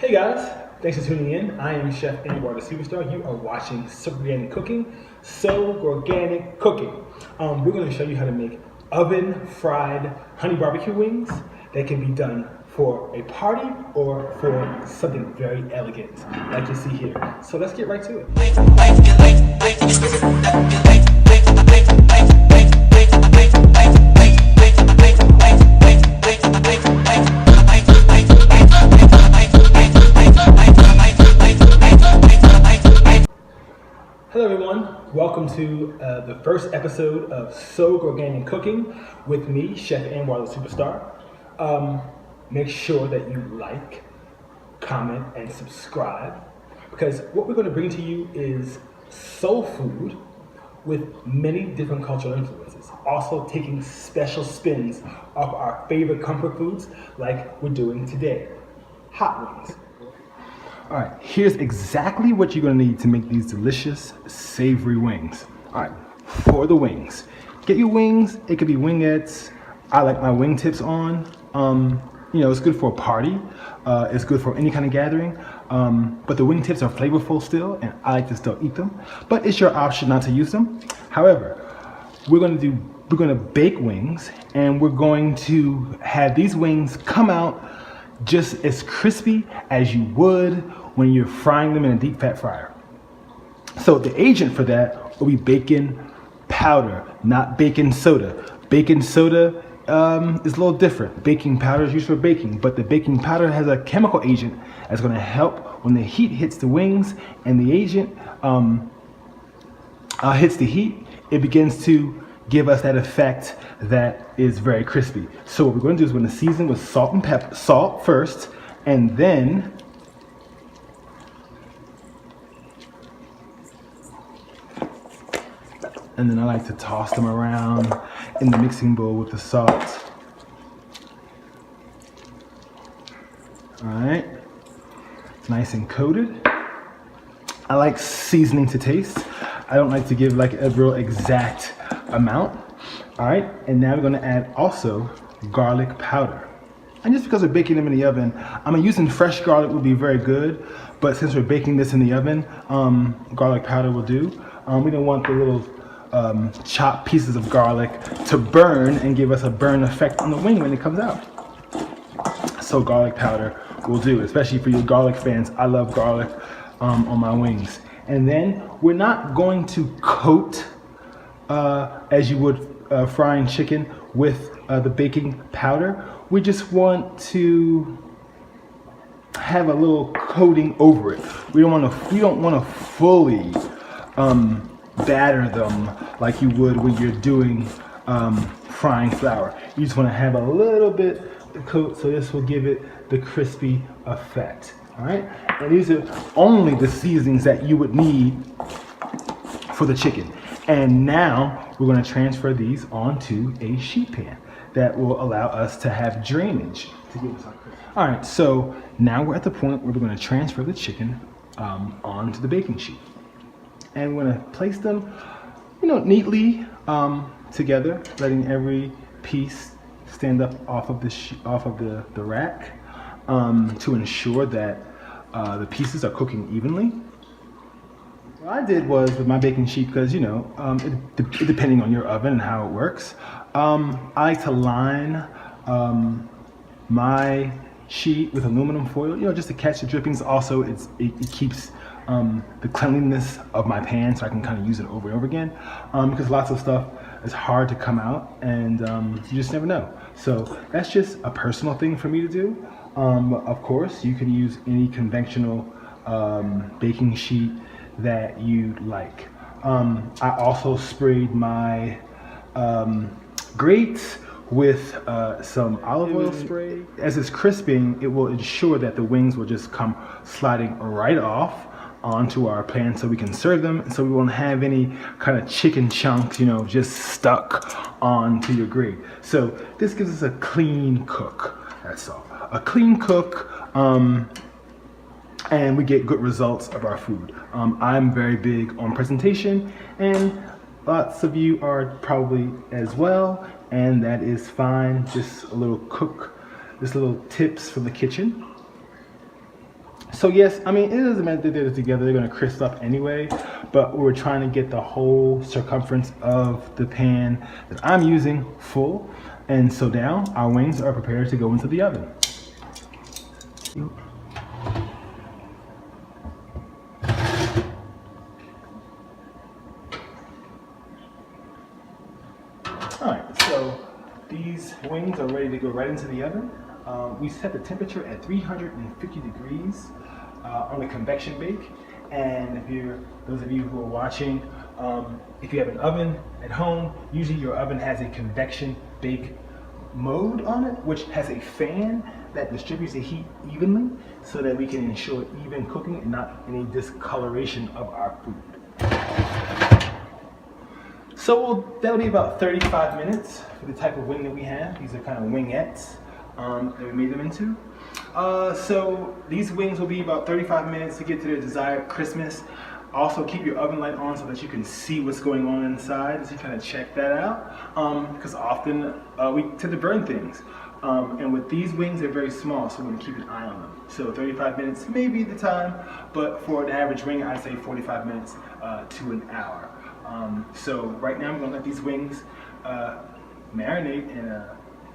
Hey guys, thanks for tuning in. I am Chef Anwar, the superstar. You are watching So Organic Cooking. So Organic Cooking. We're going to show you how to make oven fried honey barbecue wings that can be done for a party or for something very elegant, like you see here. So let's get right to it. Hello everyone, welcome to the first episode of So Organic Cooking with me, Chef Anwar, the superstar. Make sure that you like, comment, and subscribe, because what we're going to bring to you is soul food with many different cultural influences. Also taking special spins off our favorite comfort foods like we're doing today, hot wings. All right, here's exactly what you're gonna need to make these delicious, savory wings. All right, for the wings. Get your wings, it could be wingettes. I like my wingtips on. It's good for a party. It's good for any kind of gathering. But the wingtips are flavorful still, and I like to still eat them. But it's your option not to use them. However, we're gonna bake wings, and we're going to have these wings come out just as crispy as you would when you're frying them in a deep fat fryer. So the agent for that will be baking powder, not baking soda. Baking soda is a little different. Baking powder is used for baking, but the baking powder has a chemical agent that's going to help when the heat hits the wings and the agent hits the heat. It begins to give us that effect that is very crispy. So what we're going to do is we're going to season with salt and pepper, salt first, and then I like to toss them around in the mixing bowl with the salt. All right, nice and coated. I like seasoning to taste. I don't like to give like a real exact amount. All right, and now we're going to add also garlic powder. And just because we're baking them in the oven, using fresh garlic would be very good, but since we're baking this in the oven, garlic powder will do. We don't want the little chopped pieces of garlic to burn and give us a burn effect on the wing when it comes out. So garlic powder will do, especially for you garlic fans. I love garlic on my wings. And then we're not going to coat as you would frying chicken with the baking powder. We just want to have a little coating over it. We don't want to fully batter them like you would when you're doing frying flour. You just want to have a little bit of coat, so this will give it the crispy effect. All right, and these are only the seasonings that you would need for the chicken. And now we're going to transfer these onto a sheet pan that will allow us to have drainage to give us our crispy. All right, so now we're at the point where we're going to transfer the chicken onto the baking sheet, and we're going to place them, neatly together, letting every piece stand up off of the rack. To ensure that the pieces are cooking evenly. What I did was with my baking sheet, because depending on your oven and how it works, I like to line my sheet with aluminum foil, just to catch the drippings. Also, it keeps the cleanliness of my pan, so I can kind of use it over and over again, because lots of stuff is hard to come out, and you just never know. So that's just a personal thing for me to do. Of course, you can use any conventional baking sheet that you like. I also sprayed my grates with some olive oil spray. As it's crisping, it will ensure that the wings will just come sliding right off onto our pan so we can serve them, so we won't have any kind of chicken chunks, just stuck onto your grate. So this gives us a clean cook, that's all. A clean cook, and we get good results of our food. I'm very big on presentation, and lots of you are probably as well, and that is fine. Just a little tips from the kitchen. So yes, I mean, it doesn't matter that they're together, they're gonna crisp up anyway, but we're trying to get the whole circumference of the pan that I'm using full. And so now our wings are prepared to go into the oven. All right, so these wings are ready to go right into the oven. We set the temperature at 350 degrees on a convection bake. And those of you who are watching, if you have an oven at home, usually your oven has a convection bake mode on it, which has a fan that distributes the heat evenly so that we can ensure even cooking and not any discoloration of our food. So that'll be about 35 minutes for the type of wing that we have. These are kind of wingettes that we made them into. So these wings will be about 35 minutes to get to their desired crispness. Also keep your oven light on so that you can see what's going on inside, so you kind of check that out. Because often we tend to burn things. And with these wings, they're very small, so we're gonna keep an eye on them. So 35 minutes may be the time, but for an average wing, I'd say 45 minutes to an hour. So right now I'm gonna let these wings marinate and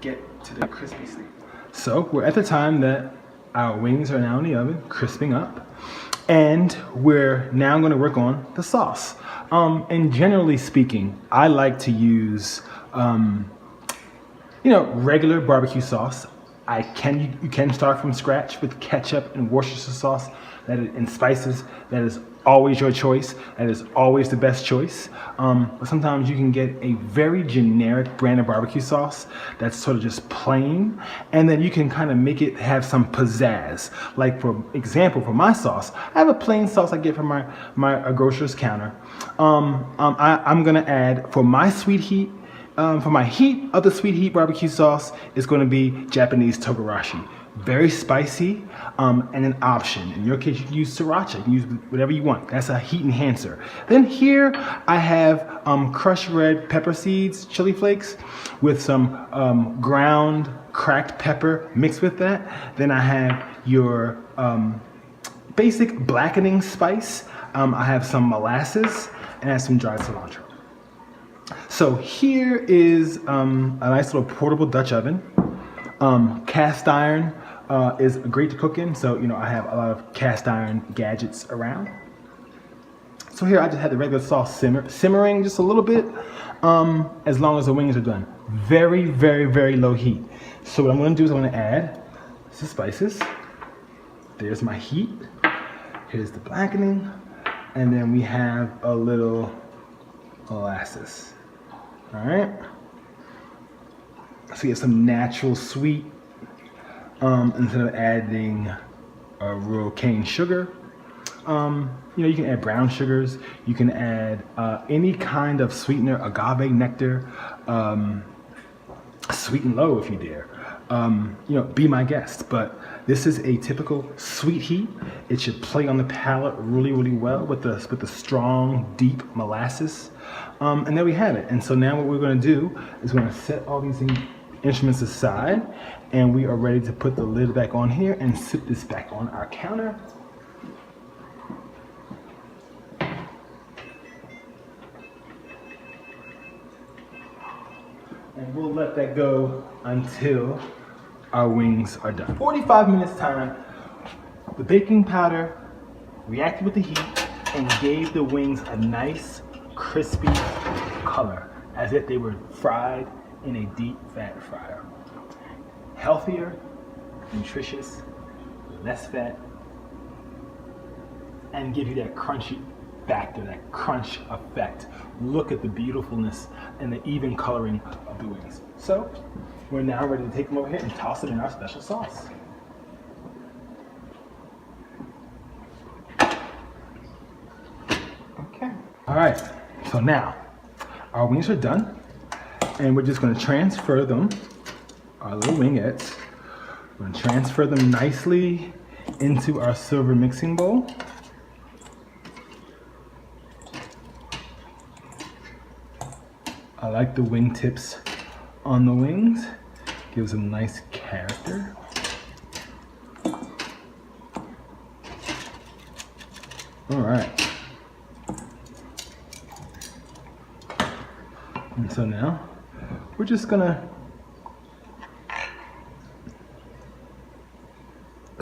get to their crispy state. So we're at the time that our wings are now in the oven, crisping up, and we're now going to work on the sauce. And generally speaking, I like to use, regular barbecue sauce. You can start from scratch with ketchup and Worcestershire sauce and spices. That is always your choice. That is always the best choice. But sometimes you can get a very generic brand of barbecue sauce that's sort of just plain, and then you can kind of make it have some pizzazz. Like for example, for my sauce, I have a plain sauce I get from my grocer's counter. I'm gonna add, for my sweet heat, for my heat of the sweet heat barbecue sauce, is going to be Japanese togarashi. Very spicy, and an option. In your case, you can use sriracha. You can use whatever you want. That's a heat enhancer. Then here I have crushed red pepper seeds, chili flakes, with some ground cracked pepper mixed with that. Then I have your basic blackening spice. I have some molasses, and I have some dried cilantro. So here is a nice little portable Dutch oven. Cast iron is great to cook in, so I have a lot of cast iron gadgets around. So here I just had the regular sauce simmering just a little bit, as long as the wings are done. Very, very, very low heat. So what I'm going to do is I'm going to add some spices. There's my heat. Here's the blackening, and then we have a little molasses. All right. So you get some natural sweet, instead of adding a real cane sugar. You can add brown sugars. You can add any kind of sweetener, agave nectar, sweet and low if you dare. Be my guest. But this is a typical sweet heat. It should play on the palate really, really well with the strong, deep molasses. And there we have it. And so now what we're going to do is we're going to set all these instruments aside, and we are ready to put the lid back on here and sit this back on our counter. And we'll let that go until our wings are done. 45 minutes time, the baking powder reacted with the heat and gave the wings a nice crispy color, as if they were fried in a deep fat fryer. Healthier, nutritious, less fat, and give you that crunchy factor, that crunch effect. Look at the beautifulness and the even coloring of the wings. So we're now ready to take them over here and toss them in our special sauce. Okay. All right. So now our wings are done. And we're just going to transfer them, our little wingettes. We're going to transfer them nicely into our silver mixing bowl. I like the wing tips on the wings. Gives them nice character. All right. And so now we're just gonna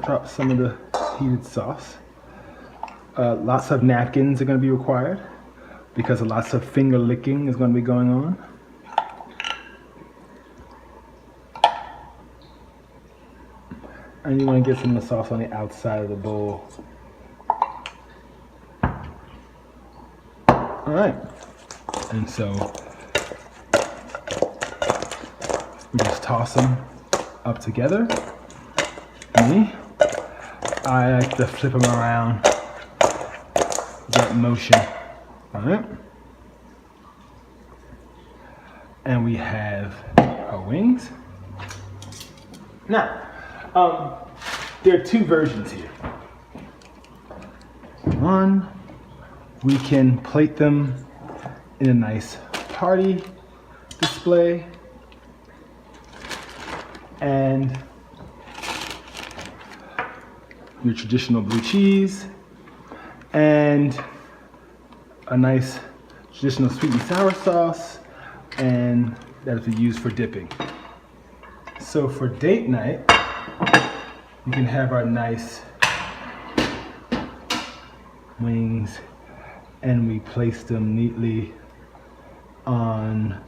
drop some of the heated sauce. Lots of napkins are gonna be required because lots of finger licking is gonna be going on. And you wanna get some of the sauce on the outside of the bowl. All right, and so we just toss them up together. Me, I like to flip them around, that motion. All right, and we have our wings. Now, there are two versions here. One, we can plate them in a nice party display, and your traditional blue cheese and a nice traditional sweet and sour sauce, and that is used for dipping. So for date night, you can have our nice wings, and we place them neatly on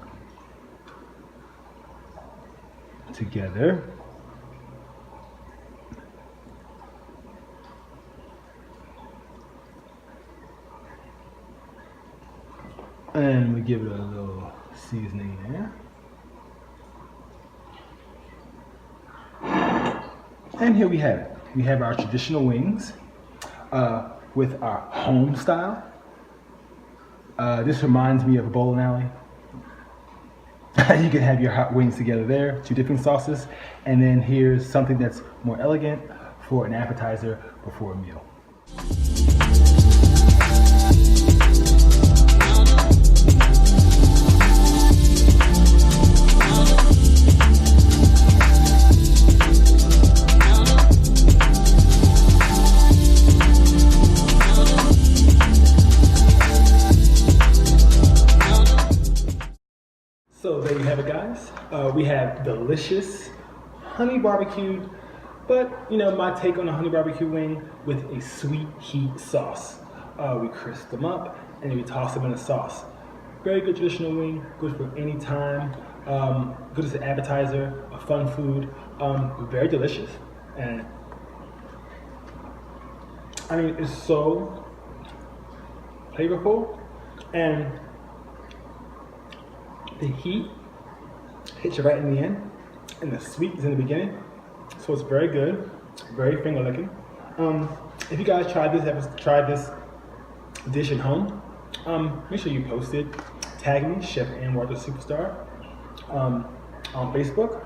together. And we give it a little seasoning there. And here we have it. We have our traditional wings with our home style. This reminds me of a bowling alley. You can have your hot wings together there, two dipping sauces, and then here's something that's more elegant for an appetizer before a meal. So there you have it, guys. We have delicious honey barbecued, but you know, my take on a honey barbecue wing with a sweet heat sauce. We crisp them up and then we toss them in a sauce. Very good traditional wing, good for any time, good as an appetizer, a fun food, very delicious. And I mean, it's so flavorful, and the heat hits you right in the end, and the sweet is in the beginning. So it's very good, very finger licking. If you guys tried this dish at home, make sure you post it. Tag me, Chef Anwar the Superstar, on Facebook,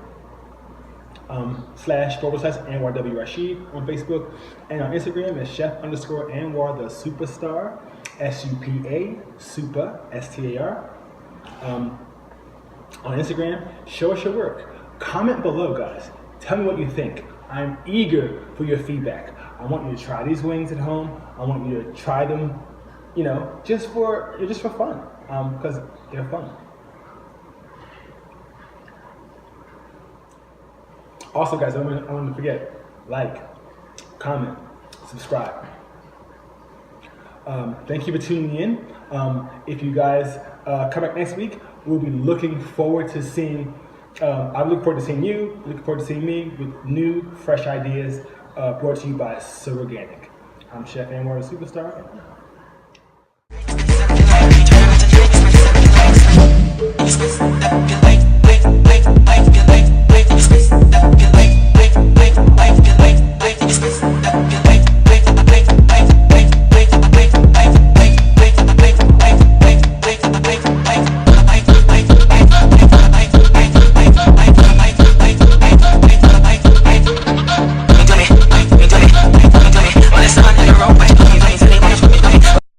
//Anwar W Rasheed on Facebook, and on Instagram is Chef_Anwar the Superstar, SUPA, Super, STAR. On Instagram, show us your work. Comment below, guys. Tell me what you think. I'm eager for your feedback. I want you to try these wings at home. I want you to try them, you know, just for fun, because they're fun. Also, guys, I don't want to forget, like, comment, subscribe. Thank you for tuning in. If you guys come back next week, we'll be looking forward to seeing, I'm looking forward to seeing you, looking forward to seeing me with new, fresh ideas brought to you by So Organic. I'm Chef Anwar, the Superstar.